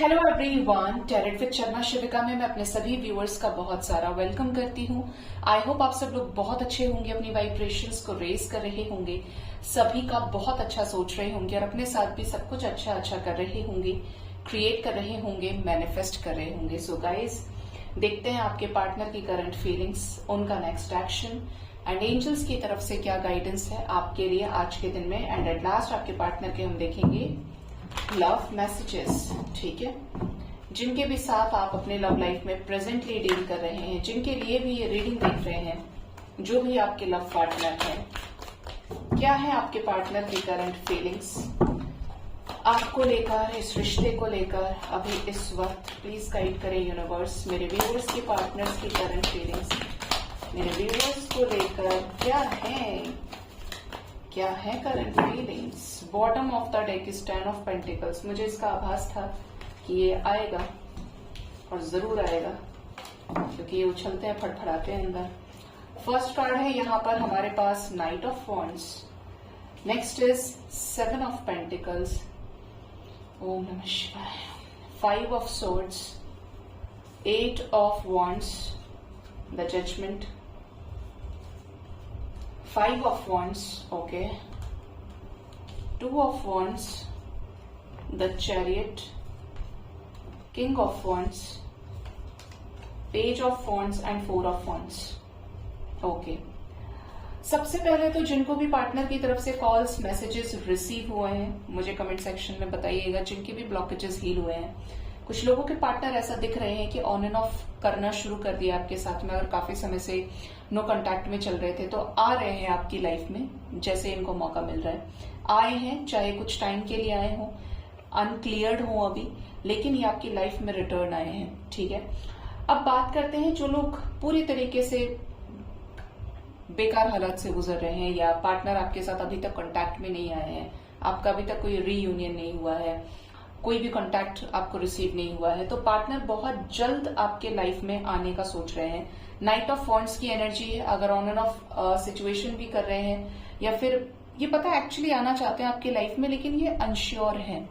Hello everyone, tarot with Sharma Shivika में मैं अपने सभी व्यूअर्स का बहुत सारा वेलकम करती हूँ। आई होप आप सब लोग बहुत अच्छे होंगे, अपनी वाइब्रेशंस को रेज कर रहे होंगे, सभी का बहुत अच्छा सोच रहे होंगे और अपने साथ भी सब कुछ अच्छा अच्छा कर रहे होंगे, क्रिएट कर रहे होंगे, मैनिफेस्ट कर रहे होंगे। सो गाइज, देखते हैं आपके पार्टनर की करंट फीलिंग्स, उनका नेक्स्ट एक्शन एंड एंजल्स की तरफ से क्या गाइडेंस है आपके लिए आज के दिन में। एंड एट लास्ट आपके पार्टनर के हम देखेंगे लव मैसेजेस। ठीक है, जिनके भी साथ आप अपने लव लाइफ में प्रेजेंटली डील कर रहे हैं, जिनके लिए भी ये रीडिंग देख रहे हैं, जो भी आपके लव पार्टनर है, क्या है आपके पार्टनर की करंट फीलिंग्स आपको लेकर, इस रिश्ते को लेकर अभी इस वक्त। प्लीज गाइड करें यूनिवर्स, मेरे व्यूअर्स की पार्टनर्स की करंट फीलिंग्स मेरे व्यूअर्स को लेकर क्या है current feelings. Bottom of the deck is 10 of pentacles. मुझे इसका आभास था कि ये आएगा और जरूर आएगा, क्योंकि ये उछलते हैं, फड़फड़ाते हैं अंदर। फर्स्ट कार्ड है यहाँ पर हमारे पास knight of wands. Next is 7 of pentacles, Om Namah Shivaya. 5 of swords, 8 of wands, the judgement, 5 of wands, okay, 2 of wands, the chariot, king of wands, page of wands and 4 of wands, okay। सबसे पहले तो जिनको भी पार्टनर की तरफ से calls messages receive हुए हैं, मुझे कमेंट सेक्शन में बताइएगा जिनके भी ब्लॉकेजेस हील हुए हैं। कुछ लोगों के पार्टनर ऐसा दिख रहे हैं कि ऑन एंड ऑफ करना शुरू कर दिया आपके साथ में, अगर काफी समय से नो कांटेक्ट में चल रहे थे तो आ रहे हैं आपकी लाइफ में जैसे इनको मौका मिल रहा है। आए हैं, चाहे कुछ टाइम के लिए आए हों, अनक्लियर्ड हो अभी, लेकिन ये आपकी लाइफ में रिटर्न आए हैं। ठीक है, अब बात करते हैं जो लोग पूरी तरीके से बेकार हालात से गुजर रहे हैं या पार्टनर आपके साथ अभी तक कांटेक्ट में नहीं आए हैं, आपका अभी तक कोई रीयूनियन नहीं हुआ है, कोई भी कांटेक्ट आपको रिसीव नहीं हुआ है, तो पार्टनर बहुत जल्द आपके लाइफ में आने का सोच रहे हैं। नाइट ऑफ वॉन्ड्स की एनर्जी है। अगर ऑन एंड ऑफ सिचुएशन भी कर रहे हैं या फिर ये पता एक्चुअली आना चाहते हैं आपकी लाइफ में, लेकिन ये अनश्योर है।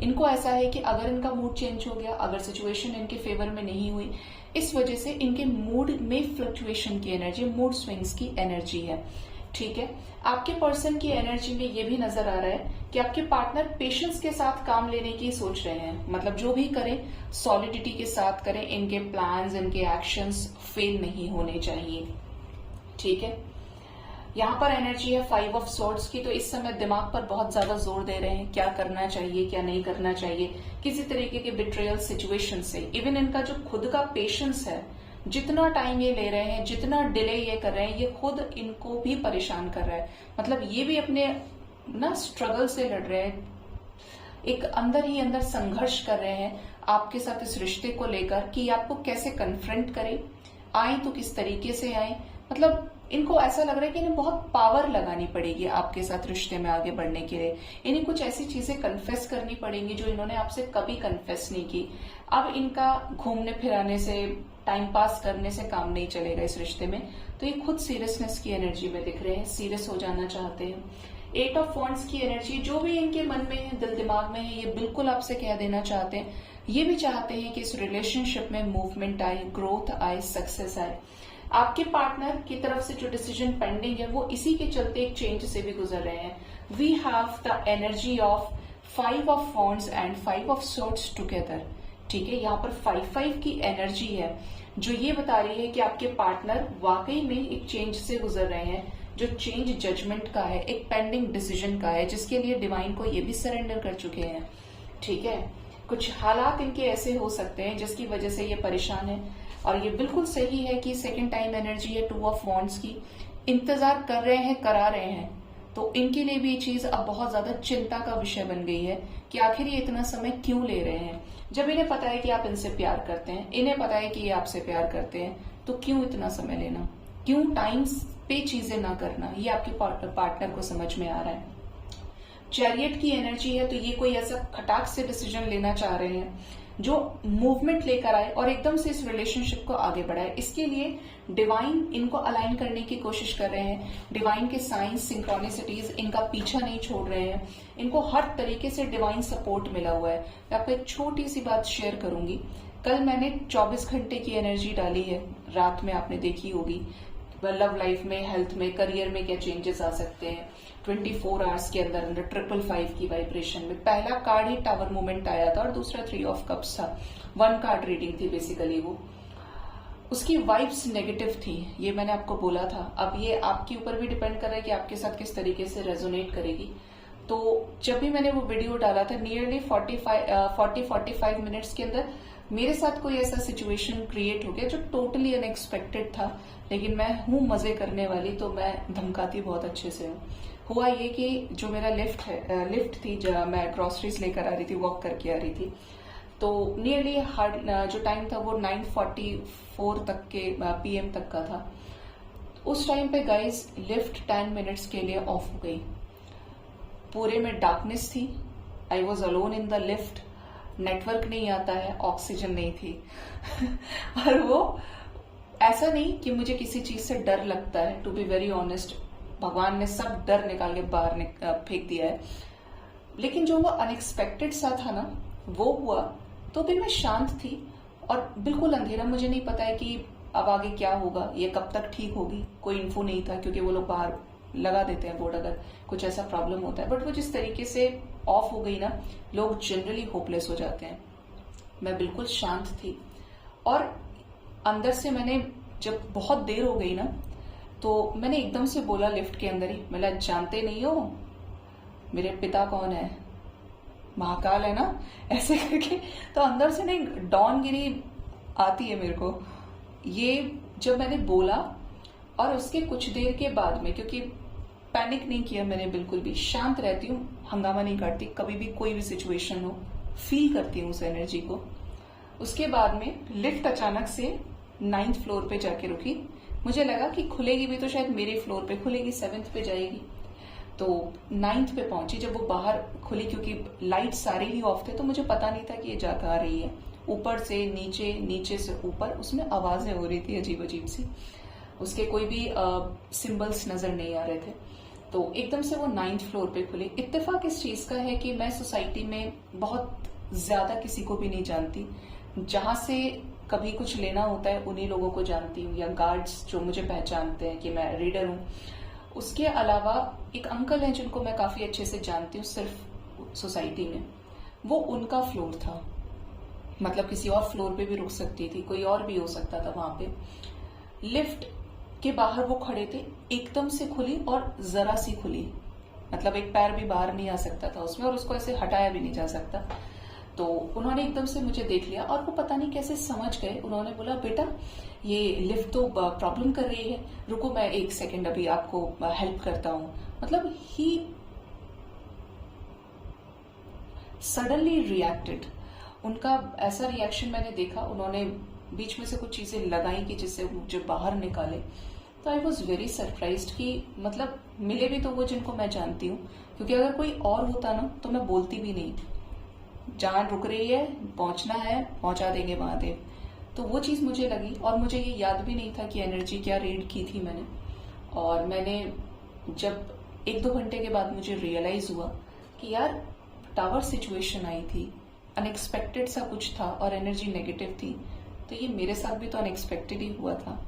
इनको ऐसा है कि अगर इनका मूड चेंज हो गया, अगर सिचुएशन इनके फेवर में नहीं हुई, इस वजह से इनके मूड में फ्लक्चुएशन की एनर्जी, मूड स्विंग्स की एनर्जी है। ठीक है, आपके पर्सन की एनर्जी में ये भी नजर आ रहा है कि आपके पार्टनर पेशेंस के साथ काम लेने की सोच रहे हैं। मतलब जो भी करें सॉलिडिटी के साथ करें, इनके प्लान्स, इनके एक्शंस फेल नहीं होने चाहिए। ठीक है, यहाँ पर एनर्जी है 5 ऑफ सोर्ड्स की, तो इस समय दिमाग पर बहुत ज्यादा जोर दे रहे हैं, क्या करना चाहिए क्या नहीं करना चाहिए, किसी तरीके के बिट्रेयल सिचुएशन से। इवन इनका जो खुद का पेशेंस है, जितना टाइम ये ले रहे हैं, जितना डिले ये कर रहे हैं, ये खुद इनको भी परेशान कर रहा है। मतलब ये भी अपने ना स्ट्रगल से लड़ रहे हैं, एक अंदर ही अंदर संघर्ष कर रहे हैं आपके साथ इस रिश्ते को लेकर कि आपको कैसे कन्फ्रंट करें, आए तो किस तरीके से आए। मतलब इनको ऐसा लग रहा है कि इन्हें बहुत पावर लगानी पड़ेगी आपके साथ रिश्ते में आगे बढ़ने के लिए। इन्हें कुछ ऐसी चीजें कन्फेस करनी पड़ेंगी जो इन्होंने आपसे कभी कन्फेस नहीं की। अब इनका घूमने फिराने से, टाइम पास करने से काम नहीं चलेगा इस रिश्ते में, तो ये खुद सीरियसनेस की एनर्जी में दिख रहे हैं, सीरियस हो जाना चाहते हैं। 8 ऑफ वॉन्ड्स की एनर्जी, जो भी इनके मन में है, दिल दिमाग में है, ये बिल्कुल आपसे कह देना चाहते हैं। ये भी चाहते हैं कि इस रिलेशनशिप में मूवमेंट आए, ग्रोथ आए, सक्सेस आए। आपके पार्टनर की तरफ से जो डिसीजन पेंडिंग है वो इसी के चलते एक चेंज से भी गुजर रहे हैं। We have the energy of 5 of wands and 5 of swords together. ठीक है, यहाँ पर 5-5 की एनर्जी है जो ये बता रही है कि आपके पार्टनर वाकई में एक चेंज से गुजर रहे हैं, जो चेंज जजमेंट का है, एक पेंडिंग डिसीजन का है, जिसके लिए डिवाइन को ये भी सरेंडर कर चुके हैं। ठीक है, कुछ हालात इनके ऐसे हो सकते हैं जिसकी वजह से ये परेशान है, और ये बिल्कुल सही है कि सेकंड टाइम एनर्जी है 2 ऑफ वॉन्ड्स की। इंतजार कर रहे हैं, करा रहे हैं, तो इनके लिए भी ये चीज अब बहुत ज्यादा चिंता का विषय बन गई है कि आखिर ये इतना समय क्यों ले रहे हैं। जब इन्हें पता है कि आप इनसे प्यार करते हैं, इन्हें पता है कि ये आपसे प्यार करते हैं, तो क्यों इतना समय लेना, क्यों टाइम पे चीजें ना करना, ये आपके पार्टनर को समझ में आ रहा है। चैरियट की एनर्जी है, तो ये कोई ऐसा खटाक से डिसीजन लेना चाह रहे हैं जो मूवमेंट लेकर आए और एकदम से इस रिलेशनशिप को आगे बढ़ाए। इसके लिए डिवाइन इनको अलाइन करने की कोशिश कर रहे हैं। डिवाइन के साइंस, सिंक्रोनिसिटीज इनका पीछा नहीं छोड़ रहे हैं। इनको हर तरीके से डिवाइन सपोर्ट मिला हुआ है। मैं आपको एक छोटी सी बात शेयर करूंगी। कल मैंने 24 घंटे की एनर्जी डाली है, रात में आपने देखी होगी। लव लाइफ में, हेल्थ में, करियर में क्या चेंजेस आ सकते हैं 24 आवर्स के अंदर अंदर 555 की वाइब्रेशन में। पहला कार्ड ही टावर मूवमेंट आया था और दूसरा 3 ऑफ कप्स था। 1 कार्ड रीडिंग थी बेसिकली वो। उसकी वाइब्स नेगेटिव थी, ये मैंने आपको बोला था। अब ये आपके ऊपर भी डिपेंड कर रहा है कि आपके साथ किस तरीके से रेजोनेट करेगी। तो जब भी मैंने वो वीडियो डाला था, नियरली 40-45 मिनट्स के अंदर मेरे साथ कोई ऐसा सिचुएशन क्रिएट हो गया जो टोटली अनएक्सपेक्टेड था। लेकिन मैं हूं मजे करने वाली, तो मैं धमकाती बहुत अच्छे से हूँ। हुआ ये कि जो मेरा लिफ्ट थी, जब मैं ग्रोसरीज लेकर आ रही थी, वॉक करके आ रही थी, तो नियरली जो टाइम था वो 9:44 तक के PM तक का था। उस टाइम पे गाइस लिफ्ट 10 मिनट्स के लिए ऑफ हो गई। पूरे में डार्कनेस थी। I was alone in the lift. Network नहीं आता है, ऑक्सीजन नहीं थी और वो ऐसा नहीं कि मुझे किसी चीज से डर लगता है। टू बी वेरी ऑनेस्ट, भगवान ने सब डर निकाल के बाहर फेंक दिया है। लेकिन जो वो अनएक्सपेक्टेड सा था ना, वो हुआ तो भी मैं शांत थी और बिल्कुल अंधेरा। मुझे नहीं पता है कि अब आगे क्या होगा, ये कब तक ठीक होगी, कोई इन्फो नहीं था, क्योंकि वो लोग बाहर लगा देते हैं बोर्ड अगर कुछ ऐसा प्रॉब्लम होता है। बट वो जिस तरीके से ऑफ हो गई ना, लोग जनरली होपलेस हो जाते हैं। मैं बिल्कुल शांत थी और अंदर से मैंने, जब बहुत देर हो गई ना, तो मैंने एकदम से बोला लिफ्ट के अंदर ही, मैं जानते नहीं हो मेरे पिता कौन है? महाकाल है ना, ऐसे करके। तो अंदर से ना एक डॉनगिरी आती है मेरे को। ये जब मैंने बोला और उसके कुछ देर के बाद में, क्योंकि पैनिक नहीं किया मैंने, बिल्कुल भी शांत रहती हूँ, हंगामा नहीं करती, कभी भी कोई भी सिचुएशन हो फील करती हूँ उस एनर्जी को। उसके बाद में लिफ्ट अचानक से 9th फ्लोर पे जाके रुकी। मुझे लगा कि खुलेगी भी तो शायद मेरे फ्लोर पे खुलेगी, 7th पे जाएगी। तो 9th पे पहुंची। जब वो बाहर खुली, क्योंकि लाइट सारे ही ऑफ थे, तो मुझे पता नहीं था कि ये जा कहाँ रही है। ऊपर से नीचे, नीचे से ऊपर, उसमें आवाजें हो रही थी अजीब अजीब सी। उसके कोई भी सिंबल्स नजर नहीं आ रहे थे। तो एकदम से वो 9th फ्लोर पे खुले। इत्तेफाक इस चीज का है कि मैं सोसाइटी में बहुत ज्यादा किसी को भी नहीं जानती। जहां से कभी कुछ लेना होता है उन्हीं लोगों को जानती हूँ, या गार्ड्स जो मुझे पहचानते हैं कि मैं रीडर हूँ। उसके अलावा एक अंकल हैं जिनको मैं काफी अच्छे से जानती हूँ सिर्फ सोसाइटी में, वो उनका फ्लोर था। मतलब किसी और फ्लोर पे भी रुक सकती थी, कोई और भी हो सकता था वहां पे। लिफ्ट के बाहर वो खड़े थे, एकदम से खुली और जरा सी खुली, मतलब एक पैर भी बाहर नहीं आ सकता था उसमें, और उसको ऐसे हटाया भी नहीं जा सकता। तो उन्होंने एकदम से मुझे देख लिया और वो पता नहीं कैसे समझ गए। उन्होंने बोला, बेटा ये लिफ्ट तो प्रॉब्लम कर रही है, रुको मैं 1 सेकेंड अभी आपको हेल्प करता हूँ। मतलब ही सडनली रिएक्टेड। उनका ऐसा रिएक्शन मैंने देखा। उन्होंने बीच में से कुछ चीजें लगाई कि जिससे मुझे बाहर निकाले। तो आई वॉज वेरी सरप्राइज्ड कि मतलब मिले भी तो वो जिनको मैं जानती हूँ, क्योंकि अगर कोई और होता ना तो मैं बोलती भी नहीं। जान रुक रही है, पहुंचना है, पहुंचा देंगे महादेव। तो वो चीज मुझे लगी और मुझे ये याद भी नहीं था कि एनर्जी क्या रीड की थी मैंने। और मैंने जब 1-2 घंटे के बाद मुझे रियलाइज हुआ कि यार टावर सिचुएशन आई थी, अनएक्सपेक्टेड सा कुछ था और एनर्जी नेगेटिव थी, तो ये मेरे साथ भी तो अनएक्सपेक्टेड ही हुआ था।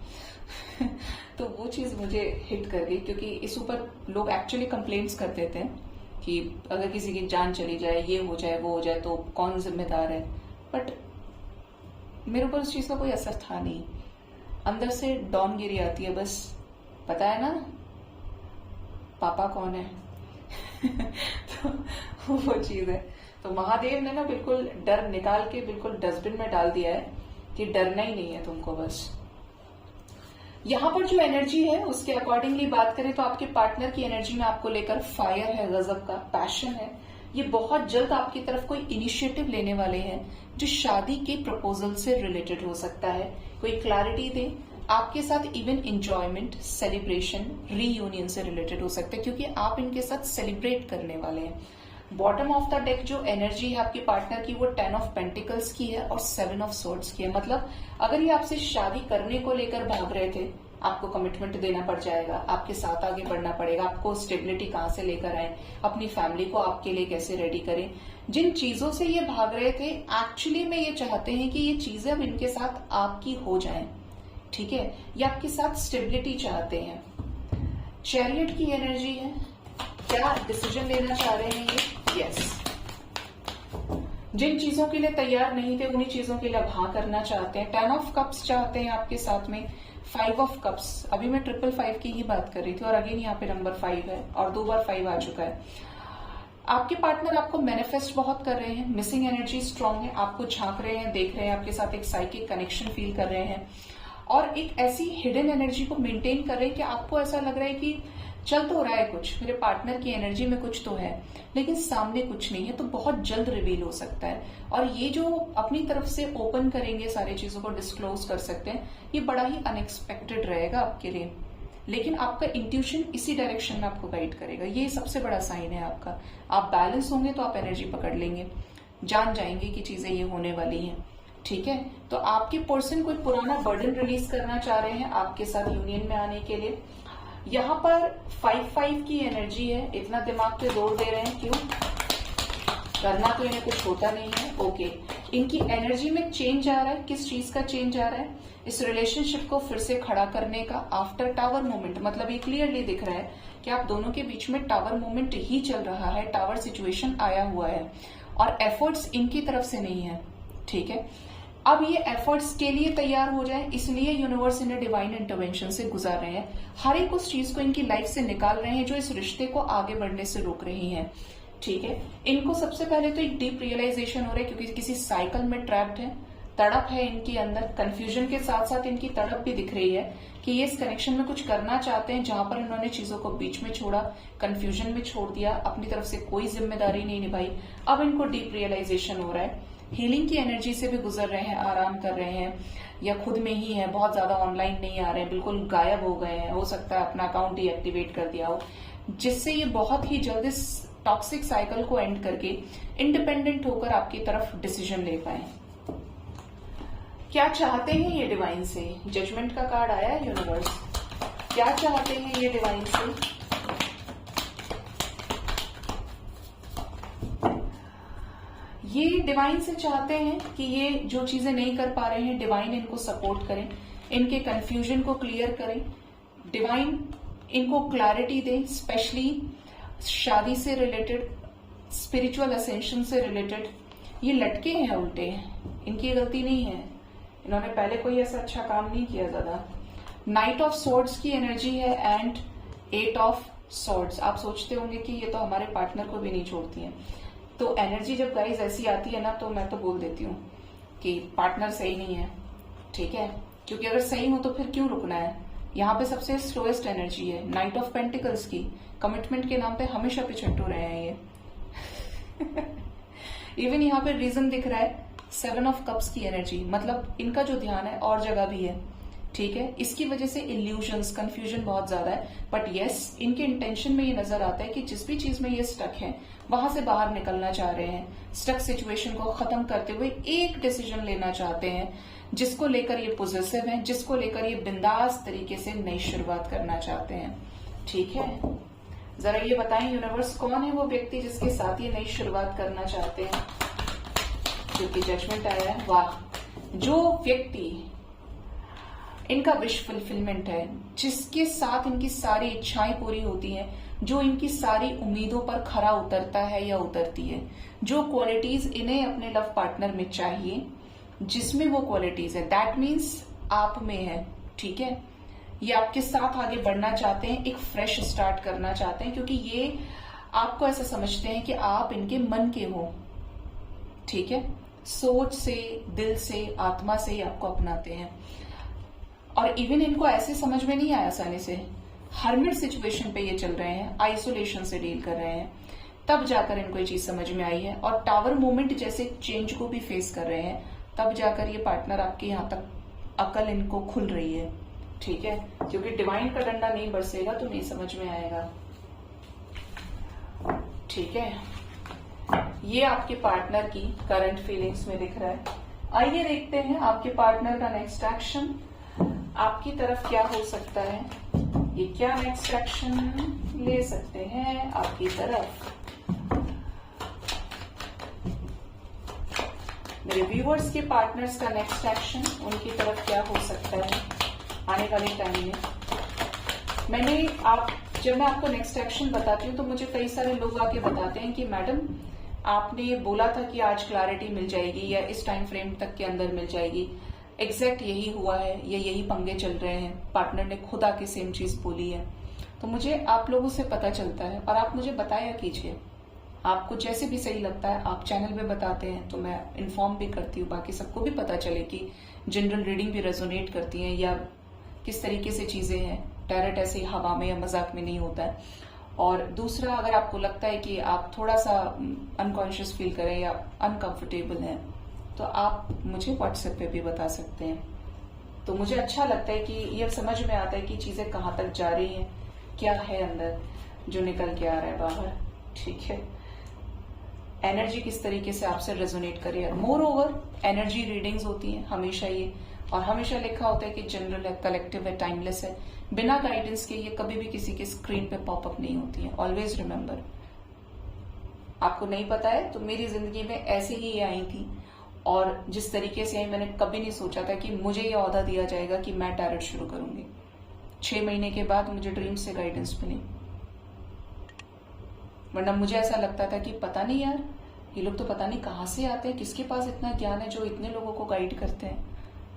तो वो चीज मुझे हिट कर गई, क्योंकि इस ऊपर लोग एक्चुअली कंप्लेंट्स कर देते हैं कि अगर किसी की जान चली जाए, ये हो जाए, वो हो जाए, तो कौन जिम्मेदार है। बट मेरे ऊपर उस चीज का कोई असर था नहीं। अंदर से डॉनगिरी आती है, बस पता है ना पापा कौन है। तो वो चीज है। तो महादेव ने ना बिल्कुल डर निकाल के बिल्कुल डस्टबिन में डाल दिया है कि डरना ही नहीं है तुमको। बस यहाँ पर जो एनर्जी है उसके अकॉर्डिंगली बात करें तो आपके पार्टनर की एनर्जी में आपको लेकर फायर है, गजब का पैशन है। ये बहुत जल्द आपकी तरफ कोई इनिशिएटिव लेने वाले हैं जो शादी के प्रपोजल से रिलेटेड हो सकता है। कोई क्लैरिटी दे आपके साथ, इवन एंजॉयमेंट, सेलिब्रेशन, रीयूनियन से रिलेटेड हो सकता है, क्योंकि आप इनके साथ सेलिब्रेट करने वाले हैं। बॉटम ऑफ द डेक जो एनर्जी है आपके पार्टनर की वो 10 ऑफ पेंटिकल्स की है और 7 ऑफ सोर्ड्स की है। मतलब अगर ये आपसे शादी करने को लेकर भाग रहे थे, आपको कमिटमेंट देना पड़ जाएगा, आपके साथ आगे बढ़ना पड़ेगा, आपको स्टेबिलिटी कहाँ से लेकर आए, अपनी फैमिली को आपके लिए कैसे रेडी करें, जिन चीजों से ये भाग रहे थे एक्चुअली में ये चाहते हैं कि ये चीजें अब इनके साथ आपकी हो जाएं, ठीक है, ये आपके साथ स्टेबिलिटी चाहते हैं। चैरियट की एनर्जी है, क्या डिसीजन लेना चाह रहे हैं ये? यस। जिन चीजों के लिए तैयार नहीं थे उन्हीं चीजों के लिए अब हाँ करना चाहते हैं। 10 ऑफ कप्स चाहते हैं आपके साथ में, 5 ऑफ कप्स, अभी मैं 555 की ही बात कर रही थी और अगेन यहाँ पे नंबर 5 है और 2 बार 5 आ चुका है। आपके पार्टनर आपको मैनिफेस्ट बहुत कर रहे हैं, मिसिंग एनर्जी स्ट्रांग है, आपको झांक रहे हैं, देख रहे हैं, आपके साथ एक साइकिक कनेक्शन फील कर रहे हैं और एक ऐसी हिडन एनर्जी को मेंटेन कर रहे हैं कि आपको ऐसा लग रहा है कि चल तो रहा है कुछ, मेरे पार्टनर की एनर्जी में कुछ तो है, लेकिन सामने कुछ नहीं है, तो बहुत जल्द रिवील हो सकता है। और ये जो अपनी तरफ से ओपन करेंगे, सारी चीजों को डिस्क्लोज कर सकते हैं, ये बड़ा ही अनएक्सपेक्टेड रहेगा आपके लिए, लेकिन आपका इंट्यूशन इसी डायरेक्शन में आपको गाइड करेगा। ये सबसे बड़ा साइन है आपका। आप बैलेंस होंगे तो आप एनर्जी पकड़ लेंगे, जान जाएंगे कि चीजें ये होने वाली हैं, ठीक है। तो आपके पर्सन कोई पुराना बर्डन रिलीज करना चाह रहे हैं आपके साथ यूनियन में आने के लिए। यहाँ पर 5-5 की एनर्जी है, इतना दिमाग पे जोर दे रहे हैं, क्यों? करना तो इन्हें कुछ होता नहीं है। ओके, इनकी एनर्जी में चेंज आ रहा है, किस चीज का चेंज आ रहा है? इस रिलेशनशिप को फिर से खड़ा करने का आफ्टर टावर मोमेंट। मतलब ये क्लियरली दिख रहा है कि आप दोनों के बीच में टावर मोमेंट ही चल रहा है, टावर सिचुएशन आया हुआ है और एफर्ट्स इनकी तरफ से नहीं है, ठीक है। अब ये एफर्ट्स के लिए तैयार हो जाए, इसलिए यूनिवर्स इन्हें डिवाइन इंटरवेंशन से गुजार रहे हैं। हर एक उस चीज को इनकी लाइफ से निकाल रहे हैं जो इस रिश्ते को आगे बढ़ने से रोक रही है, ठीक है। इनको सबसे पहले तो एक डीप रियलाइजेशन हो रहा है क्योंकि किसी साइकिल में ट्रैप्ड है, तड़प है इनके अंदर, कंफ्यूजन के साथ साथ इनकी तड़प भी दिख रही है कि ये इस कनेक्शन में कुछ करना चाहते हैं जहां पर इन्होंने चीजों को बीच में छोड़ा, कंफ्यूजन में छोड़ दिया, अपनी तरफ से कोई जिम्मेदारी नहीं निभाई। अब इनको डीप रियलाइजेशन हो रहा है, हीलिंग की एनर्जी से भी गुजर रहे हैं, आराम कर रहे हैं या खुद में ही है, बहुत ज्यादा ऑनलाइन नहीं आ रहे हैं, बिल्कुल गायब हो गए हैं, हो सकता है अपना अकाउंट डीएक्टिवेट कर दिया हो, जिससे ये बहुत ही जल्द इस टॉक्सिक साइकिल को एंड करके इंडिपेंडेंट होकर आपकी तरफ डिसीजन ले पाए। क्या चाहते हैं ये डिवाइन से? जजमेंट का कार्ड आया है यूनिवर्स, क्या चाहते हैं ये डिवाइन से? ये डिवाइन से चाहते हैं कि ये जो चीजें नहीं कर पा रहे हैं, डिवाइन इनको सपोर्ट करें, इनके कंफ्यूजन को क्लियर करें, डिवाइन इनको क्लैरिटी दें, स्पेशली शादी से रिलेटेड, स्पिरिचुअल असेंशन से रिलेटेड। ये लटके हैं उल्टे, इनकी गलती नहीं है, इन्होंने पहले कोई ऐसा अच्छा काम नहीं किया ज्यादा। नाइट ऑफ सोर्ड्स की एनर्जी है एंड 8 ऑफ सोर्ड्स। आप सोचते होंगे कि ये तो हमारे पार्टनर को भी नहीं छोड़ती हैं। तो एनर्जी जब गाइस ऐसी आती है ना, तो मैं तो बोल देती हूँ कि पार्टनर सही नहीं है, ठीक है, क्योंकि अगर सही हो तो फिर क्यों रुकना है। यहाँ पे सबसे स्लोएस्ट एनर्जी है नाइट ऑफ पेंटिकल्स की, कमिटमेंट के नाम पे हमेशा पिछट्टू रहे हैं ये। इवन यहाँ पे रीजन दिख रहा है 7 ऑफ कप्स की एनर्जी, मतलब इनका जो ध्यान है और जगह भी है, ठीक है। इसकी वजह से इल्यूजन्स, कंफ्यूजन बहुत ज्यादा है, बट यस इनके इंटेंशन में ये नजर आता है कि जिस भी चीज में ये स्टक है वहां से बाहर निकलना चाह रहे हैं, स्टक सिचुएशन को खत्म करते हुए एक डिसीजन लेना चाहते हैं जिसको लेकर ये पॉजिटिव हैं, जिसको लेकर ये बिंदास तरीके से नई शुरुआत करना चाहते हैं, ठीक है। जरा ये बताएं यूनिवर्स, कौन है वो व्यक्ति जिसके साथ ये नई शुरुआत करना चाहते हैं? क्योंकि जजमेंट आया है, वाह। जो व्यक्ति इनका विश फुलफिलमेंट है, जिसके साथ इनकी सारी इच्छाएं पूरी होती हैं, जो इनकी सारी उम्मीदों पर खरा उतरता है या उतरती है, जो क्वालिटीज इन्हें अपने लव पार्टनर में चाहिए, जिसमें वो क्वालिटीज है, दैट मीन्स आप में है, ठीक है। ये आपके साथ आगे बढ़ना चाहते हैं, एक फ्रेश स्टार्ट करना चाहते हैं, क्योंकि ये आपको ऐसा समझते हैं कि आप इनके मन के हो, ठीक है। सोच से, दिल से, आत्मा से ही आपको अपनाते हैं। और इवन इनको ऐसे समझ में नहीं आया आसानी से, हर्मिट सिचुएशन पे ये चल रहे हैं, आइसोलेशन से डील कर रहे हैं, तब जाकर इनको ये चीज समझ में आई है। और टावर मोमेंट जैसे चेंज को भी फेस कर रहे हैं, तब जाकर ये पार्टनर आपके यहाँ तक अकल इनको खुल रही है, ठीक है। क्योंकि डिवाइन का डंडा नहीं बरसेगा तो नहीं समझ में आएगा, ठीक है। ये आपके पार्टनर की करंट फीलिंग्स में दिख रहा है। आइए देखते हैं आपके पार्टनर का नेक्स्ट एक्शन आपकी तरफ क्या हो सकता है। ये क्या नेक्स्ट एक्शन ले सकते हैं आपकी तरफ। मेरे व्यूअर्स के पार्टनर्स का नेक्स्ट एक्शन उनकी तरफ क्या हो सकता है आने वाले टाइम में। जब मैं आपको नेक्स्ट एक्शन बताती हूँ तो मुझे कई सारे लोग आके बताते हैं कि मैडम आपने बोला था कि आज क्लैरिटी मिल जाएगी या इस टाइम फ्रेम तक के अंदर मिल जाएगी। एग्जैक्ट यही हुआ है या यही पंगे चल रहे हैं, पार्टनर ने खुद आके सेम चीज बोली है। तो मुझे आप लोगों से पता चलता है और आप मुझे बताया कीजिए, आपको जैसे भी सही लगता है आप चैनल पे बताते हैं तो मैं इन्फॉर्म भी करती हूँ, बाकी सबको भी पता चले कि जनरल रीडिंग भी रेजोनेट करती है या किस तरीके से चीजें हैं। टैरेट ऐसे ही हवा में या मजाक में नहीं होता है। और दूसरा, अगर आपको लगता है कि आप थोड़ा सा अनकॉन्शियस फील करें या अनकंफर्टेबल हैं तो आप मुझे व्हाट्सएप पे भी बता सकते हैं। तो मुझे अच्छा लगता है कि ये समझ में आता है कि चीजें कहाँ तक जा रही हैं, क्या है अंदर जो निकल के आ रहा है बाहर। ठीक है, एनर्जी किस तरीके से आपसे रेजोनेट करे। मोर ओवर एनर्जी रीडिंग्स होती हैं हमेशा ये, और हमेशा लिखा होता है कि जनरल है, कलेक्टिव है, टाइमलेस है। बिना गाइडेंस के ये कभी भी किसी के स्क्रीन पे पॉपअप नहीं होती है। ऑलवेज रिमेंबर, आपको नहीं पता है तो मेरी जिंदगी में ऐसे ही ये आई थी और जिस तरीके से आई मैंने कभी नहीं सोचा था कि मुझे ये ओहदा दिया जाएगा कि मैं टैरेट शुरू करूंगी। 6 महीने के बाद मुझे ड्रीम से गाइडेंस मिली, वरना मुझे ऐसा लगता था कि पता नहीं यार, ये लोग तो पता नहीं कहाँ से आते हैं, किसके पास इतना ज्ञान है जो इतने लोगों को गाइड करते हैं।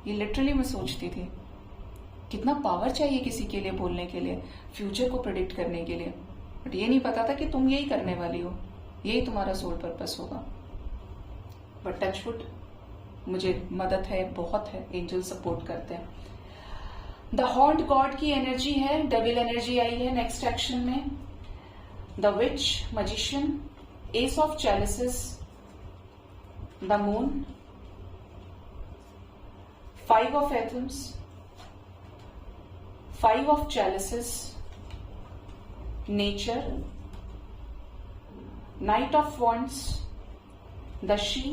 ये लिटरली मैं सोचती थी कितना पावर चाहिए किसी के लिए बोलने के लिए, फ्यूचर को प्रेडिक्ट करने के लिए। बट ये नहीं पता था कि तुम यही करने वाली हो, यही तुम्हारा सोल पर्पस होगा। बट टचवुड मुझे मदद है, बहुत है, एंजल सपोर्ट करते हैं। द हॉन्ट गॉड की एनर्जी है, डेविल एनर्जी आई है नेक्स्ट एक्शन में। The witch, magician, ace of chalices, the moon, 5 of Athens, 5 of Chalices, Nature, Knight of Wands, the She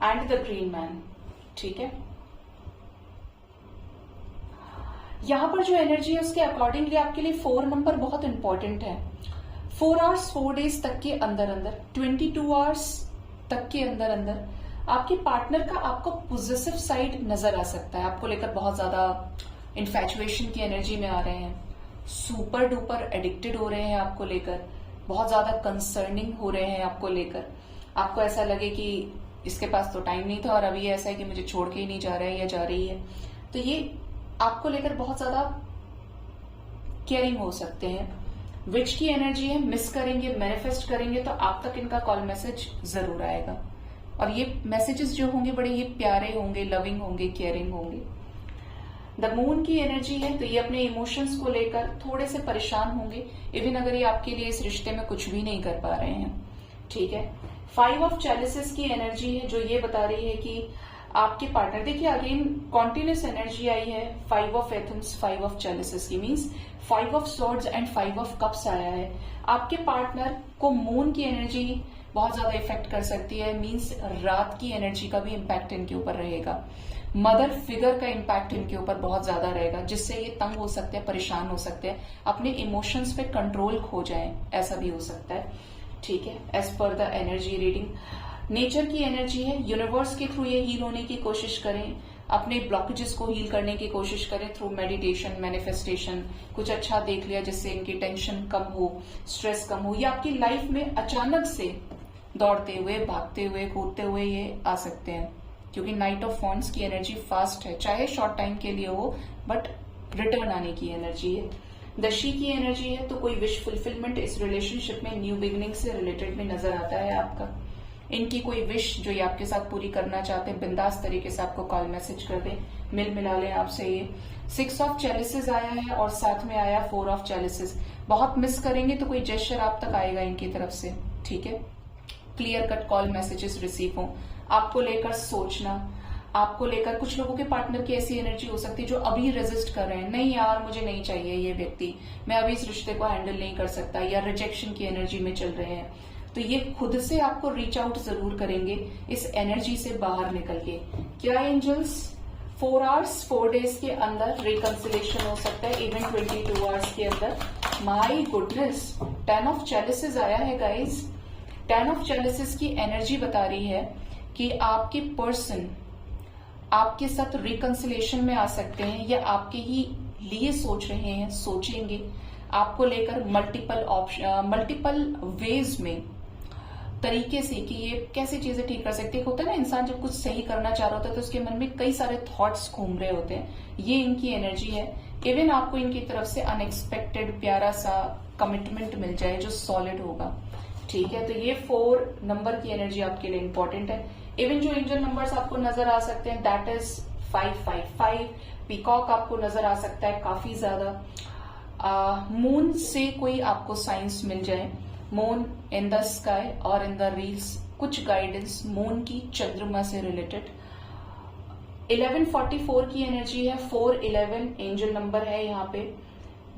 and the Green Man। ठीक है, यहां पर जो एनर्जी है उसके अकॉर्डिंगली आपके लिए 4 नंबर बहुत इंपॉर्टेंट है। 4 hours 4 days तक के अंदर अंदर, 22 hours तक के अंदर अंदर आपके पार्टनर का आपको पॉजिटिव साइड नजर आ सकता है। आपको लेकर बहुत ज्यादा इन्फैचुएशन की एनर्जी में आ रहे हैं, सुपर डुपर एडिक्टेड हो रहे हैं आपको लेकर, बहुत ज्यादा कंसर्निंग हो रहे हैं आपको लेकर। आपको ऐसा लगे कि इसके पास तो टाइम नहीं था और अभी ऐसा है कि मुझे छोड़ के ही नहीं जा रहा है या जा रही है। तो ये आपको लेकर बहुत ज्यादा केयरिंग हो सकते हैं। विच की एनर्जी है, मिस करेंगे, मैनिफेस्ट करेंगे तो आप तक इनका कॉल मैसेज जरूर आएगा और ये मैसेजेस जो होंगे बड़े ये प्यारे होंगे, लविंग होंगे, केयरिंग होंगे। द मून की एनर्जी है तो ये अपने इमोशंस को लेकर थोड़े से परेशान होंगे, इवन अगर ये आपके लिए इस रिश्ते में कुछ भी नहीं कर पा रहे हैं। ठीक है, 5 of Chalices की एनर्जी है जो ये बता रही है कि आपके पार्टनर, देखिए अगेन कॉन्टिन्यूस एनर्जी आई है। 5 of Athens, 5 of Chalices की means 5 of Swords and 5 of Cups आया है। आपके पार्टनर को मून की एनर्जी बहुत ज्यादा इफेक्ट कर सकती है, मीन्स रात की एनर्जी का भी इम्पैक्ट इनके ऊपर रहेगा। मदर फिगर का इम्पैक्ट इनके ऊपर बहुत ज्यादा रहेगा, जिससे ये तंग हो सकते हैं, परेशान हो सकते हैं, अपने इमोशंस पे कंट्रोल खो जाएं, ऐसा भी हो सकता है। ठीक है, as per the energy reading. Nature की एनर्जी है, यूनिवर्स के थ्रू ये हील होने की कोशिश करें, अपने ब्लॉकेजेस को हील करने की कोशिश करें थ्रू मेडिटेशन, मैनिफेस्टेशन। कुछ अच्छा देख लिया जिससे इनकी टेंशन कम हो, स्ट्रेस कम हो, या आपकी लाइफ में अचानक से दौड़ते हुए, भागते हुए, कूदते हुए ये आ सकते हैं, क्योंकि नाइट ऑफ वॉन्ड्स की एनर्जी फास्ट है, चाहे शॉर्ट टाइम के लिए हो बट रिटर्न आने की एनर्जी है। द शी की एनर्जी है तो कोई विश फुलफिलमेंट इस रिलेशनशिप में न्यू बिगिनिंग से रिलेटेड में नजर आता है आपका। इनकी कोई विश जो ये आपके साथ पूरी करना चाहते हैं, बिंदास तरीके से आपको कॉल मैसेज कर दें, मिल मिला लें आपसे। ये 6 of Chalices आया है और साथ में आया 4 of Chalices। बहुत मिस करेंगे तो कोई जेस्चर आप तक आएगा इनकी तरफ से। ठीक है, clear cut call messages receive हो, आपको लेकर सोचना, आपको लेकर कुछ लोगों के पार्टनर की ऐसी एनर्जी हो सकती है जो अभी रेजिस्ट कर रहे हैं, नहीं यार मुझे नहीं चाहिए ये व्यक्ति, मैं अभी इस रिश्ते को हैंडल नहीं कर सकता, या रिजेक्शन की एनर्जी में चल रहे हैं। तो ये खुद से आपको रीच आउट जरूर करेंगे इस एनर्जी से बाहर निकल के। क्या एंजल्स 4 आवर्स 4 डेज के अंदर रिकंसिलेशन हो सकता है, इवन 22 आवर्स के अंदर। माई गुडनेस, 10 ऑफ चैलिसेस आया है गाइज। 10 ऑफ चैलिसेस की एनर्जी बता रही है कि आपके पर्सन आपके साथ रिकंसिलेशन में आ सकते हैं या आपके ही लिए सोच रहे हैं, सोचेंगे आपको लेकर मल्टीपल वेज में, तरीके से कि ये कैसे चीजें ठीक कर सकते हैं। होता है ना, इंसान जब कुछ सही करना चाह रहा होता है तो उसके मन में कई सारे थॉट्स घूम रहे होते हैं। ये इनकी एनर्जी है। इवन आपको इनकी तरफ से अनएक्सपेक्टेड प्यारा सा कमिटमेंट मिल जाए जो सॉलिड होगा। ठीक है, तो ये 4 नंबर की एनर्जी आपके लिए इंपॉर्टेंट है। इवन जो एंजल नंबर्स आपको नजर आ सकते हैं दैट इज 555। पीकॉक आपको नजर आ सकता है काफी ज्यादा। मून से कोई आपको साइंस मिल जाए, मून इन द स्काई और इन द रील्स, कुछ गाइडेंस मून की, चंद्रमा से रिलेटेड। 1144 की एनर्जी है, 411 एंजल नंबर है यहाँ पे,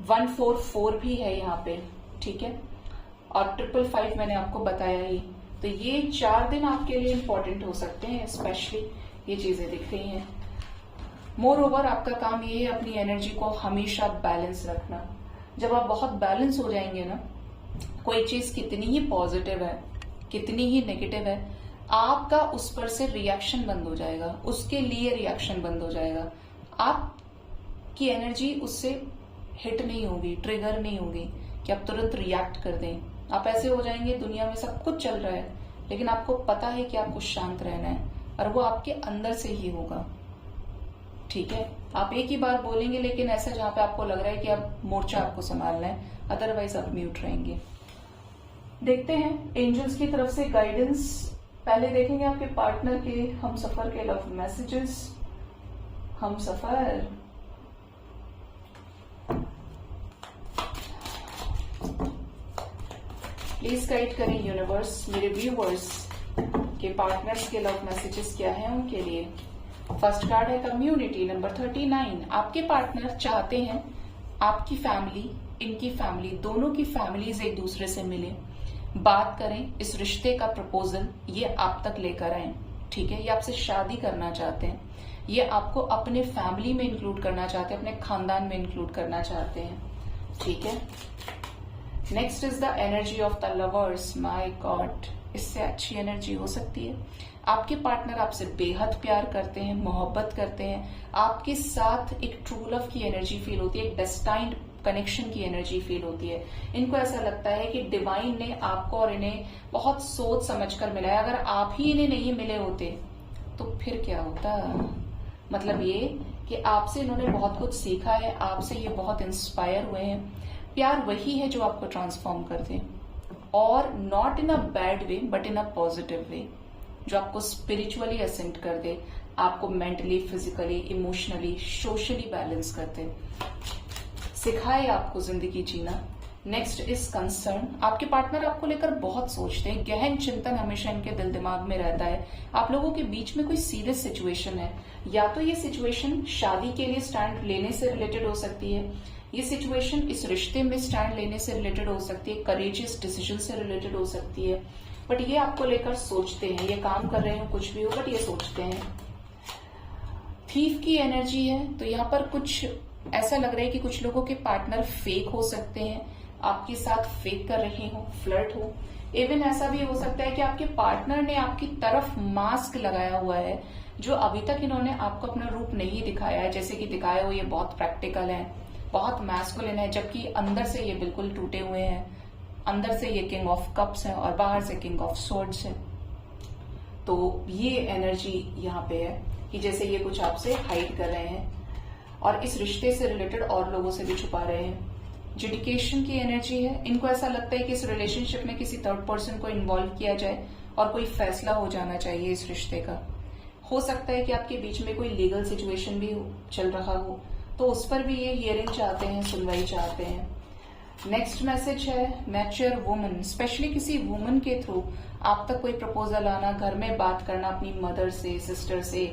144 भी है यहाँ पे। ठीक है, और 555 मैंने आपको बताया ही। तो ये 4 दिन आपके लिए इंपॉर्टेंट हो सकते हैं, स्पेशली ये चीजें दिख रही हैं। मोर ओवर आपका काम ये है अपनी एनर्जी को हमेशा बैलेंस रखना। जब आप बहुत बैलेंस हो जाएंगे ना, कोई चीज कितनी ही पॉजिटिव है, कितनी ही नेगेटिव है, आपका उस पर से रिएक्शन बंद हो जाएगा, उसके लिए रिएक्शन बंद हो जाएगा। आपकी एनर्जी उससे हिट नहीं होगी, ट्रिगर नहीं होगी कि आप तुरंत रिएक्ट कर दें। आप ऐसे हो जाएंगे, दुनिया में सब कुछ चल रहा है लेकिन आपको पता है कि आपको शांत रहना है और वो आपके अंदर से ही होगा। ठीक है, आप एक ही बार बोलेंगे लेकिन ऐसा जहां पे आपको लग रहा है कि अब मोर्चा आपको संभालना है, अदरवाइज आप म्यूट रहेंगे। देखते हैं एंजल्स की तरफ से गाइडेंस। पहले देखेंगे आपके पार्टनर के हम सफर के लव मैसेजेस। हम सफर, प्लीज गाइड करें यूनिवर्स मेरे व्यूवर्स के पार्टनर्स के लव मैसेजेस क्या है उनके लिए। फर्स्ट कार्ड है कम्युनिटी नंबर 39। आपके पार्टनर चाहते हैं आपकी फैमिली, इनकी फैमिली, दोनों की फैमिलीज एक दूसरे से मिले, बात करें, इस रिश्ते का प्रपोजल ये आप तक लेकर आए। ठीक है, ये आपसे शादी करना चाहते हैं, ये आपको अपने फैमिली में इंक्लूड करना चाहते हैं, अपने खानदान में इंक्लूड करना चाहते हैं। ठीक है, next is the energy of the lovers. My God, इससे अच्छी एनर्जी हो सकती है। आपके पार्टनर आपसे बेहद प्यार करते हैं, मोहब्बत करते हैं, आपके साथ एक ट्रू लव की एनर्जी फील होती है, एक डेस्टाइन्ड कनेक्शन की एनर्जी फील होती है। इनको ऐसा लगता है कि डिवाइन ने आपको और इन्हें बहुत सोच समझकर मिलाया। अगर आप ही इन्हें नहीं मिले होते तो फिर क्या होता। मतलब ये कि आपसे इन्होंने बहुत कुछ सीखा है, आपसे ये बहुत इंस्पायर हुए हैं। प्यार वही है जो आपको ट्रांसफॉर्म कर दे, और not in a bad way but in a positive way, जो आपको स्पिरिचुअली असेंट कर दे, आपको mentally, physically, emotionally, socially balance कर दे, सिखाए आपको जिंदगी जीना। Next is concern. आपके पार्टनर आपको लेकर बहुत सोचते हैं, गहन चिंतन हमेशा इनके दिल दिमाग में रहता है। आप लोगों के बीच में कोई सीरियस सिचुएशन है, या तो ये सिचुएशन शादी के लिए स्टैंड लेने से रिलेटेड हो सकती है, ये सिचुएशन इस रिश्ते में स्टैंड लेने से रिलेटेड हो सकती है, करेजियस डिसीजन से रिलेटेड हो सकती है, बट ये आपको लेकर सोचते हैं, ये काम कर रहे हो कुछ भी हो बट ये सोचते हैं। थीफ की एनर्जी है, तो यहाँ पर कुछ ऐसा लग रहा है कि कुछ लोगों के पार्टनर फेक हो सकते हैं, आपके साथ फेक कर रहे हो, फ्लर्ट हो। इवन ऐसा भी हो सकता है कि आपके पार्टनर ने आपकी तरफ मास्क लगाया हुआ है, जो अभी तक इन्होंने आपको अपना रूप नहीं दिखाया है। जैसे कि दिखाया हो ये बहुत प्रैक्टिकल है, बहुत मैस्कुलिन है, जबकि अंदर से ये बिल्कुल टूटे हुए हैं। अंदर से ये किंग ऑफ कप्स है और बाहर से किंग ऑफ स्वॉर्ड्स है। तो ये एनर्जी यहाँ पे है कि जैसे ये कुछ आपसे हाइड कर रहे हैं और इस रिश्ते से रिलेटेड और लोगों से भी छुपा रहे हैं। जुडिकेशन की एनर्जी है, इनको ऐसा लगता है कि इस रिलेशनशिप में किसी थर्ड पर्सन को इन्वॉल्व किया जाए और कोई फैसला हो जाना चाहिए इस रिश्ते का। हो सकता है कि आपके बीच में कोई लीगल सिचुएशन भी चल रहा हो, तो उस पर भी ये हियरिंग चाहते हैं, सुनवाई चाहते हैं। नेक्स्ट मैसेज है मैच्योर वुमन। स्पेशली किसी वुमन के थ्रू आप तक कोई प्रपोजल आना, घर में बात करना अपनी मदर से, सिस्टर से,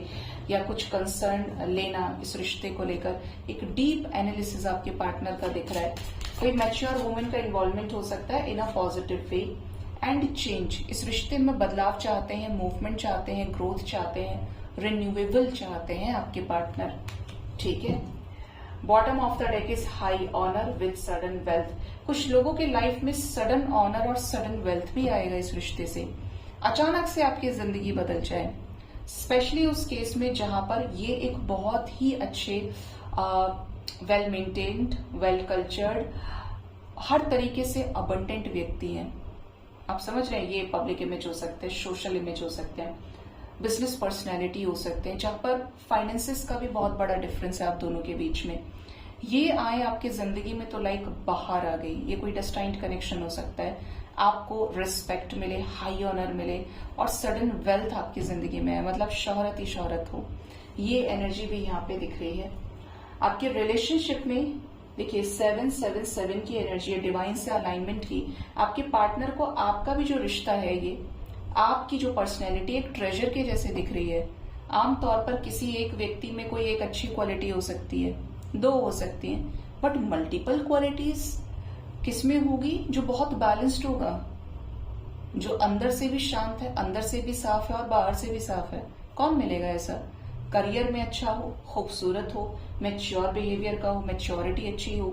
या कुछ कंसर्न लेना इस रिश्ते को लेकर। एक डीप एनालिसिस आपके पार्टनर का दिख रहा है। कोई मैच्योर वुमन का इन्वॉल्वमेंट हो सकता है in a positive way, and change, इस रिश्ते में बदलाव चाहते हैं, मूवमेंट चाहते हैं, ग्रोथ चाहते हैं, रिन्यूएबल चाहते हैं आपके पार्टनर। ठीक है। Bottom of the deck is high honour with sudden wealth. कुछ लोगों के लाइफ में सडन ऑनर और सडन वेल्थ भी आएगा इस रिश्ते से, अचानक से आपकी जिंदगी बदल जाए। स्पेशली उस केस में जहां पर ये एक बहुत ही अच्छे वेल मेंटेन्ड, वेल कल्चर्ड, हर तरीके से अबंडेंट व्यक्ति हैं। आप समझ रहे हैं, ये पब्लिक इमेज हो सकते हैं, सोशल इमेज हो सकते हैं, बिजनेस पर्सनैलिटी हो सकते हैं, जहां पर फाइनेंसिस का भी बहुत बड़ा डिफरेंस है आप दोनों के बीच में। ये आए आपकी जिंदगी में तो लाइक बाहर आ गई। ये कोई डेस्टाइन्ड कनेक्शन हो सकता है, आपको रिस्पेक्ट मिले, हाई ऑनर मिले और सडन वेल्थ आपकी जिंदगी में है, मतलब शोहरत ही शोहरत हो। ये एनर्जी भी यहाँ पे दिख रही है आपके रिलेशनशिप में। देखिए 777 की एनर्जी है, डिवाइन से अलाइनमेंट की। आपके पार्टनर को आपका भी जो रिश्ता है, ये आपकी जो पर्सनैलिटी एक ट्रेजर के जैसे दिख रही है। आमतौर पर किसी एक व्यक्ति में कोई एक अच्छी क्वालिटी हो सकती है, दो हो सकती हैं, बट मल्टीपल क्वालिटीज किसमें होगी? जो बहुत बैलेंस्ड होगा, जो अंदर से भी शांत है, अंदर से भी साफ है और बाहर से भी साफ है। कौन मिलेगा ऐसा? करियर में अच्छा हो, खूबसूरत हो, मैच्योर बिहेवियर का हो, मैच्योरिटी अच्छी हो,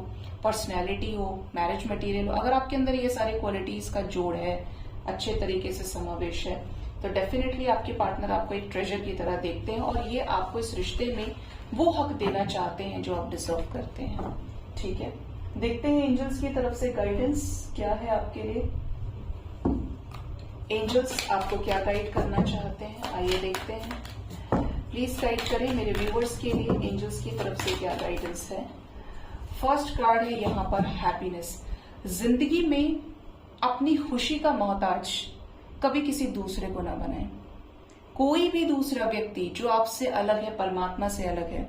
पर्सनैलिटी हो, मैरिज मटेरियल हो। अगर आपके अंदर ये सारी क्वालिटीज का जोड़ है, अच्छे तरीके से समावेश है, तो डेफिनेटली आपके पार्टनर आपको एक ट्रेजर की तरह देखते हैं और ये आपको इस रिश्ते में वो हक देना चाहते हैं जो आप डिजर्व करते हैं। ठीक है, देखते हैं एंजल्स की तरफ से गाइडेंस क्या है आपके लिए। एंजल्स आपको क्या गाइड करना चाहते हैं, आइए देखते हैं। प्लीज गाइड करें मेरे व्यूअर्स के लिए एंजल्स की तरफ से क्या गाइडेंस है। फर्स्ट कार्ड है यहाँ पर हैप्पीनेस। जिंदगी में अपनी खुशी का मोहताज कभी किसी दूसरे को ना बनाए। कोई भी दूसरा व्यक्ति जो आपसे अलग है, परमात्मा से अलग है,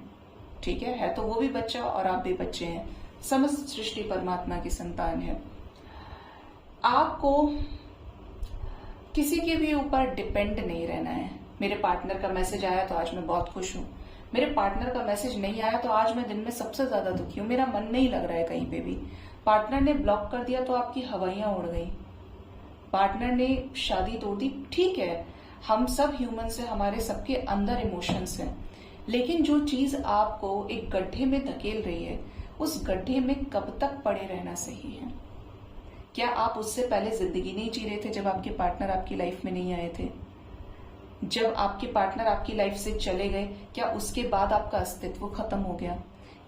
ठीक है तो वो भी बच्चा और आप भी बच्चे हैं, समस्त सृष्टि परमात्मा की संतान है। आपको किसी के भी ऊपर डिपेंड नहीं रहना है। मेरे पार्टनर का मैसेज आया तो आज मैं बहुत खुश हूं, मेरे पार्टनर का मैसेज नहीं आया तो आज मैं दिन में सबसे ज्यादा दुखी हूं, मेरा मन नहीं लग रहा है कहीं पे भी। पार्टनर ने ब्लॉक कर दिया तो आपकी हवाइयां उड़ गई, पार्टनर ने शादी तोड़ दी, ठीक है, हम सब ह्यूमंस हैं, हमारे सबके अंदर इमोशंस हैं, लेकिन जो चीज आपको एक गड्ढे में धकेल रही है, उस गड्ढे में कब तक पड़े रहना सही है? क्या आप उससे पहले जिंदगी नहीं जी रहे थे जब आपके पार्टनर आपकी लाइफ में नहीं आए थे? जब आपके पार्टनर आपकी लाइफ से चले गए, क्या उसके बाद आपका अस्तित्व खत्म हो गया?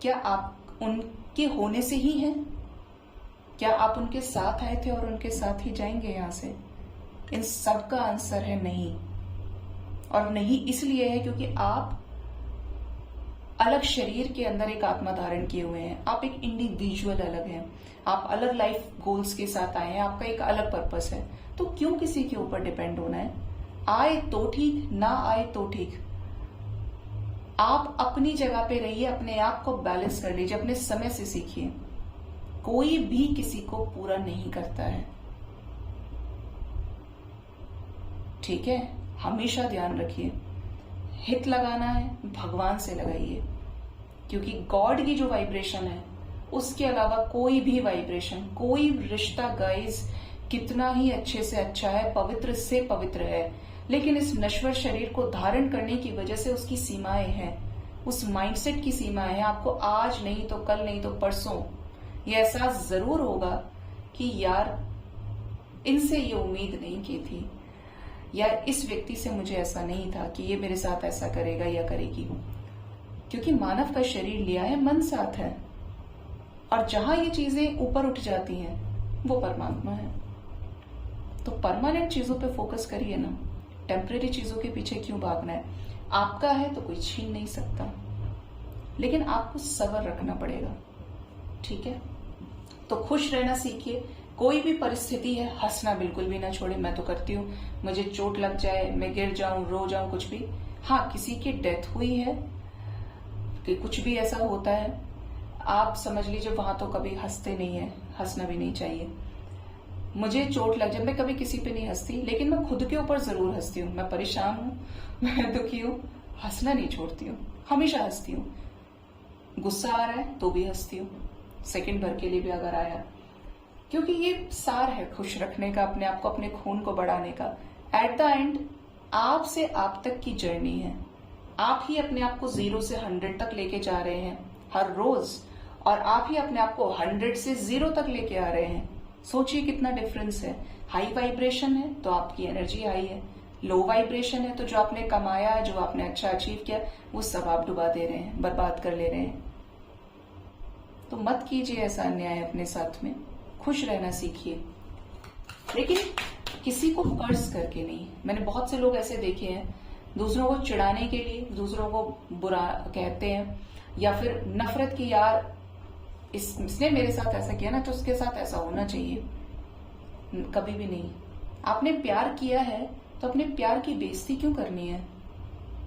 क्या आप उनके होने से ही हैं? क्या आप उनके साथ आए थे और उनके साथ ही जाएंगे यहां से? इन सब का आंसर है नहीं। और नहीं इसलिए है क्योंकि आप अलग शरीर के अंदर एक आत्मा धारण किए हुए हैं, आप एक इंडिविजुअल अलग हैं, आप अलग लाइफ गोल्स के साथ आए हैं, आपका एक अलग पर्पस है। तो क्यों किसी के ऊपर डिपेंड होना है? आए तो ठीक, ना आए तो ठीक। आप अपनी जगह पे रहिए, अपने आप को बैलेंस कर लीजिए, अपने समय से सीखिए। कोई भी किसी को पूरा नहीं करता है, ठीक है? हमेशा ध्यान रखिए, हित लगाना है भगवान से लगाइए, क्योंकि गॉड की जो वाइब्रेशन है उसके अलावा कोई भी वाइब्रेशन, कोई रिश्ता गाइस कितना ही अच्छे से अच्छा है, पवित्र से पवित्र है, लेकिन इस नश्वर शरीर को धारण करने की वजह से उसकी सीमाएं हैं, उस माइंडसेट की सीमाएं हैं। आपको आज नहीं तो कल नहीं तो परसों ये एहसास जरूर होगा कि यार इनसे ये उम्मीद नहीं की थी, या इस व्यक्ति से मुझे ऐसा नहीं था कि ये मेरे साथ ऐसा करेगा या करेगी, क्योंकि मानव का शरीर लिया है, मन साथ है, और जहां ये चीजें ऊपर उठ जाती हैं वो परमात्मा है। तो परमानेंट चीजों पे फोकस करिए ना, टेम्परेरी चीजों के पीछे क्यों भागना है? आपका है तो कोई छीन नहीं सकता, लेकिन आपको सब्र रखना पड़ेगा, ठीक है? तो खुश रहना सीखिए, कोई भी परिस्थिति है हंसना बिल्कुल भी ना छोड़े। मैं तो करती हूँ, मुझे चोट लग जाए, मैं गिर जाऊं, रो जाऊं, कुछ भी, हाँ किसी की डेथ हुई है कि कुछ भी ऐसा होता है, आप समझ लीजिए वहां तो कभी हंसते नहीं है, हंसना भी नहीं चाहिए। मुझे चोट लग जाए, मैं कभी किसी पे नहीं हंसती, लेकिन मैं खुद के ऊपर जरूर हंसती हूँ। मैं परेशान हूँ, मैं दुखी हूँ, हंसना नहीं छोड़ती हूँ, हमेशा हंसती हूँ। गुस्सा आ रहा है तो भी हंसती हूँ, सेकंड भर के लिए भी अगर आया। क्योंकि ये सार है खुश रखने का, अपने आप को, अपने खून को बढ़ाने का। एट द एंड आप से आप तक की जर्नी है। आप ही अपने आप को 0 से 100 तक लेके जा रहे हैं हर रोज, और आप ही अपने आप को 100 से 0 तक लेके आ रहे हैं। सोचिए कितना डिफरेंस है। हाई वाइब्रेशन है तो आपकी एनर्जी हाई है, लो वाइब्रेशन है तो जो आपने कमाया, जो आपने अच्छा अचीव किया, वो सब आप डुबा दे रहे हैं, बर्बाद कर ले रहे हैं। तो मत कीजिए ऐसा अन्याय अपने साथ में, खुश रहना सीखिए, लेकिन किसी को कर्ज करके नहीं। मैंने बहुत से लोग ऐसे देखे हैं, दूसरों को चिढ़ाने के लिए दूसरों को बुरा कहते हैं, या फिर नफरत की, यार इसने मेरे साथ ऐसा किया ना तो उसके साथ ऐसा होना चाहिए। कभी भी नहीं। आपने प्यार किया है तो अपने प्यार की बेइज्जती क्यों करनी है?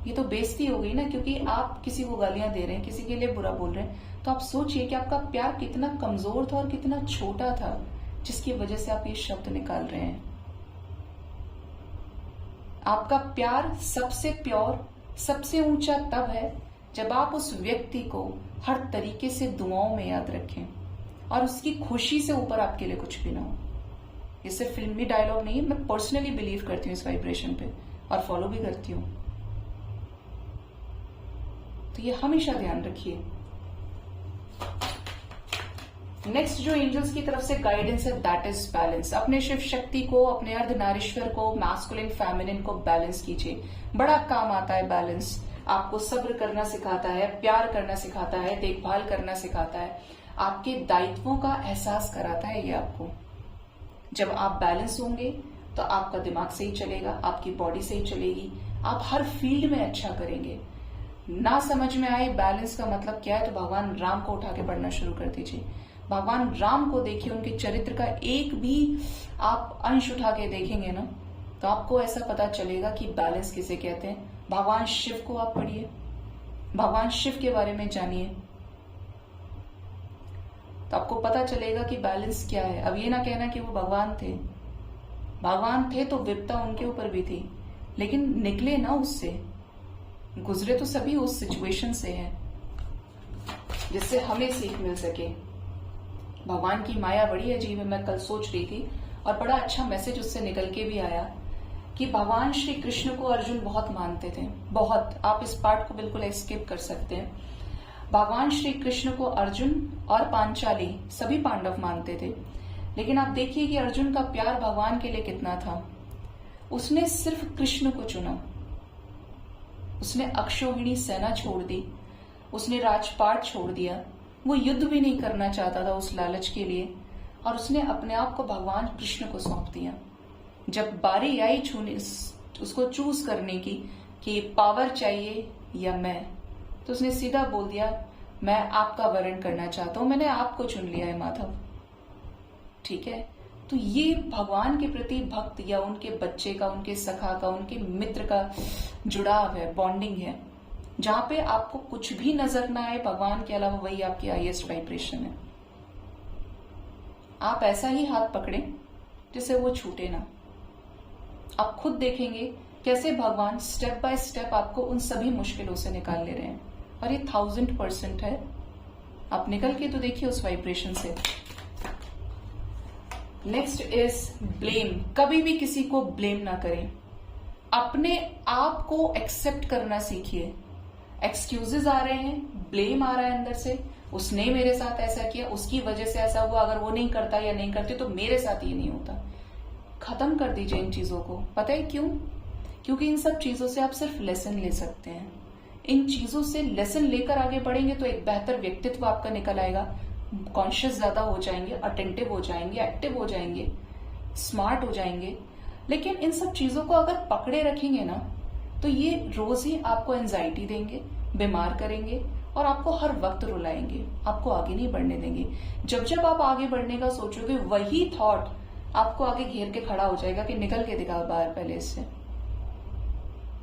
ये तो बेइज्जती हो गई ना, क्योंकि आप किसी को गालियां दे रहे हैं, किसी के लिए बुरा बोल रहे हैं। तो आप सोचिए कि आपका प्यार कितना कमजोर था और कितना छोटा था, जिसकी वजह से आप ये शब्द निकाल रहे हैं। आपका प्यार सबसे प्योर, सबसे ऊंचा तब है जब आप उस व्यक्ति को हर तरीके से दुआओं में याद रखें और उसकी खुशी से ऊपर आपके लिए कुछ भी ना हो। ये सिर्फ फिल्मी डायलॉग नहीं है, मैं पर्सनली बिलीव करती हूँ इस वाइब्रेशन पे और फॉलो भी करती हूँ। तो ये हमेशा ध्यान रखिए। नेक्स्ट जो एंजल्स की तरफ से गाइडेंस है, दैट इज बैलेंस। अपने शिव शक्ति को, अपने अर्धनारीश्वर को, मैस्कुलिन फेमिनिन को बैलेंस कीजिए। बड़ा काम आता है बैलेंस। आपको सब्र करना सिखाता है, प्यार करना सिखाता है, देखभाल करना सिखाता है, आपके दायित्वों का एहसास कराता है ये आपको। जब आप बैलेंस होंगे तो आपका दिमाग सही चलेगा, आपकी बॉडी सही चलेगी, आप हर फील्ड में अच्छा करेंगे। ना समझ में आए बैलेंस का मतलब क्या है तो भगवान राम को उठा के पढ़ना शुरू कर दीजिए। भगवान राम को देखिए, उनके चरित्र का एक भी आप अंश उठा के देखेंगे ना तो आपको ऐसा पता चलेगा कि बैलेंस किसे कहते हैं। भगवान शिव को आप पढ़िए, भगवान शिव के बारे में जानिए, तो आपको पता चलेगा कि बैलेंस क्या है। अब ये ना कहना कि वो भगवान थे, भगवान थे तो विपदा उनके ऊपर भी थी, लेकिन निकले ना उससे, गुजरे तो सभी उस सिचुएशन से हैं जिससे हमें सीख मिल सके। भगवान की माया बड़ी अजीब है। मैं कल सोच रही थी और बड़ा अच्छा मैसेज उससे निकल के भी आया कि भगवान श्री कृष्ण को अर्जुन बहुत मानते थे, बहुत। आप इस पार्ट को बिल्कुल स्किप कर सकते हैं। भगवान श्री कृष्ण को अर्जुन और पांचाली सभी पांडव मानते थे, लेकिन आप देखिए कि अर्जुन का प्यार भगवान के लिए कितना था। उसने सिर्फ कृष्ण को चुना, उसने अक्षौहिणी सेना छोड़ दी, उसने राजपाट छोड़ दिया, वो युद्ध भी नहीं करना चाहता था उस लालच के लिए, और उसने अपने आप को भगवान कृष्ण को सौंप दिया। जब बारी आई छूने उसको चूज करने की कि पावर चाहिए या मैं, तो उसने सीधा बोल दिया मैं आपका वरण करना चाहता हूं, मैंने आपको चुन लिया है माधव। ठीक है, तो ये भगवान के प्रति भक्त या उनके बच्चे का, उनके सखा का, उनके मित्र का जुड़ाव है, बॉन्डिंग है, जहां पे आपको कुछ भी नजर ना आए भगवान के अलावा, वही आपकी हाईएस्ट वाइब्रेशन है। आप ऐसा ही हाथ पकड़ें जिससे वो छूटे ना। आप खुद देखेंगे कैसे भगवान स्टेप बाय स्टेप आपको उन सभी मुश्किलों से निकाल ले रहे हैं, और ये 1000% है। आप निकल के तो देखिए उस वाइब्रेशन से। Next is blame. कभी भी किसी को ब्लेम ना करें, अपने आप को एक्सेप्ट करना सीखिए। एक्सक्यूजेस आ रहे हैं, ब्लेम आ रहा है अंदर से, उसने मेरे साथ ऐसा किया, उसकी वजह से ऐसा हुआ, अगर वो नहीं करता या नहीं करती तो मेरे साथ ये नहीं होता। खत्म कर दीजिए इन चीजों को। पता है क्यों? क्योंकि इन सब चीजों से आप सिर्फ लेसन ले सकते हैं। इन चीजों से लेसन लेकर आगे बढ़ेंगे तो एक बेहतर व्यक्तित्व आपका निकल आएगा, कॉन्शियस ज्यादा हो जाएंगे, अटेंटिव हो जाएंगे, एक्टिव हो जाएंगे, स्मार्ट हो जाएंगे। लेकिन इन सब चीजों को अगर पकड़े रखेंगे ना तो ये रोज ही आपको एंजाइटी देंगे, बीमार करेंगे और आपको हर वक्त रुलाएंगे, आपको आगे नहीं बढ़ने देंगे। जब जब आप आगे बढ़ने का सोचोगे वही थॉट आपको आगे घेर के खड़ा हो जाएगा कि निकल के दिखा बाहर, पहले इससे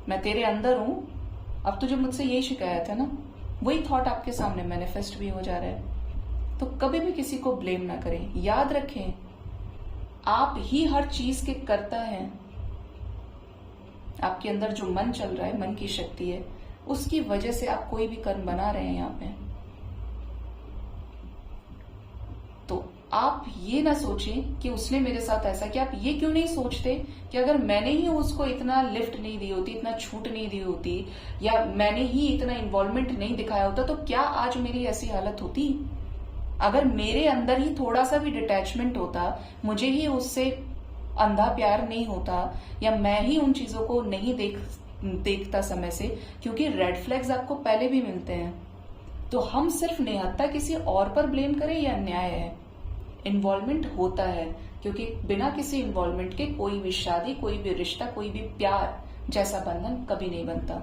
मैं तेरे अंदर हूं, अब तुझे मुझसे यही शिकायत है ना, वही थॉट आपके सामने मैनिफेस्ट भी हो जा रहा है। तो कभी भी किसी को ब्लेम ना करें। याद रखें आप ही हर चीज के कर्ता हैं। आपके अंदर जो मन चल रहा है, मन की शक्ति है, उसकी वजह से आप कोई भी कर्म बना रहे हैं यहाँ पे। तो आप ये ना सोचें कि उसने मेरे साथ ऐसा किया। आप ये क्यों नहीं सोचते कि अगर मैंने ही उसको इतना लिफ्ट नहीं दी होती, इतना छूट नहीं दी होती, या मैंने ही इतना इन्वॉल्वमेंट नहीं दिखाया होता, तो क्या आज मेरी ऐसी हालत होती? अगर मेरे अंदर ही थोड़ा सा भी डिटैचमेंट होता, मुझे ही उससे अंधा प्यार नहीं होता, या मैं ही उन चीजों को नहीं देखता समय से, क्योंकि रेड फ्लैग्स आपको पहले भी मिलते हैं, तो हम सिर्फ निहत्था किसी और पर ब्लेम करें, यह अन्याय है। इन्वॉल्वमेंट होता है, क्योंकि बिना किसी इन्वॉल्वमेंट के कोई भी शादी, कोई भी रिश्ता, कोई भी प्यार जैसा बंधन कभी नहीं बनता।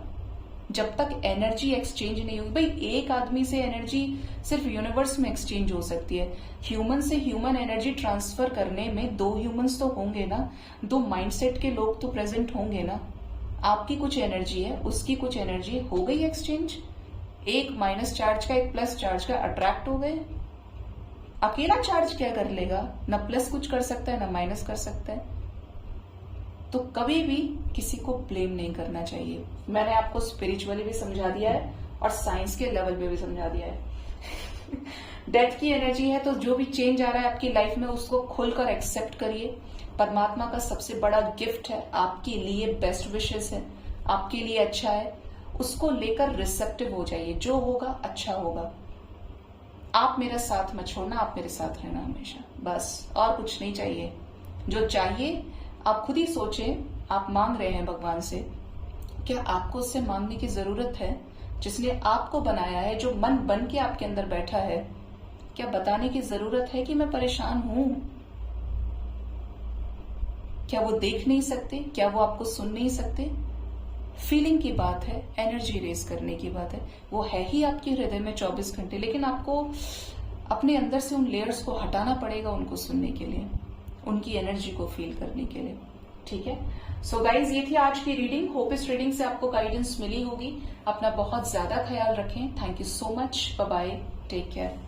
जब तक एनर्जी एक्सचेंज नहीं होगी, भाई एक आदमी से एनर्जी सिर्फ यूनिवर्स में एक्सचेंज हो सकती है, ह्यूमन से ह्यूमन एनर्जी ट्रांसफर करने में दो ह्यूमंस तो होंगे ना, दो माइंडसेट के लोग तो प्रेजेंट होंगे ना। आपकी कुछ एनर्जी है, उसकी कुछ एनर्जी, हो गई एक्सचेंज, एक माइनस चार्ज का एक प्लस चार्ज का अट्रैक्ट हो गए। अकेला चार्ज क्या कर लेगा? ना प्लस कुछ कर सकता है, ना माइनस कर सकता है। तो कभी भी किसी को ब्लेम नहीं करना चाहिए। मैंने आपको स्पिरिचुअली भी समझा दिया है और साइंस के लेवल पे भी समझा दिया है। डेथ की एनर्जी है, तो जो भी चेंज आ रहा है आपकी लाइफ में, उसको खुलकर एक्सेप्ट करिए। परमात्मा का सबसे बड़ा गिफ्ट है, आपके लिए बेस्ट विशेस है, आपके लिए अच्छा है, उसको लेकर रिसेप्टिव हो जाइए। जो होगा अच्छा होगा। आप मेरा साथ मत छोड़ना, आप मेरे साथ रहना हमेशा, बस, और कुछ नहीं चाहिए। जो चाहिए आप खुद ही सोचें। आप मांग रहे हैं भगवान से, क्या आपको उससे मांगने की जरूरत है? जिसने आपको बनाया है, जो मन बन के आपके अंदर बैठा है, क्या बताने की जरूरत है कि मैं परेशान हूं? क्या वो देख नहीं सकते? क्या वो आपको सुन नहीं सकते? फीलिंग की बात है, एनर्जी रेज करने की बात है। वो है ही आपके हृदय में 24 घंटे, लेकिन आपको अपने अंदर से उन लेयर्स को हटाना पड़ेगा उनको सुनने के लिए, उनकी एनर्जी को फील करने के लिए। ठीक है? सो गाइज, ये थी आज की रीडिंग। होप इस रीडिंग से आपको गाइडेंस मिली होगी। अपना बहुत ज्यादा ख्याल रखें। Thank you so much. Bye bye, take care.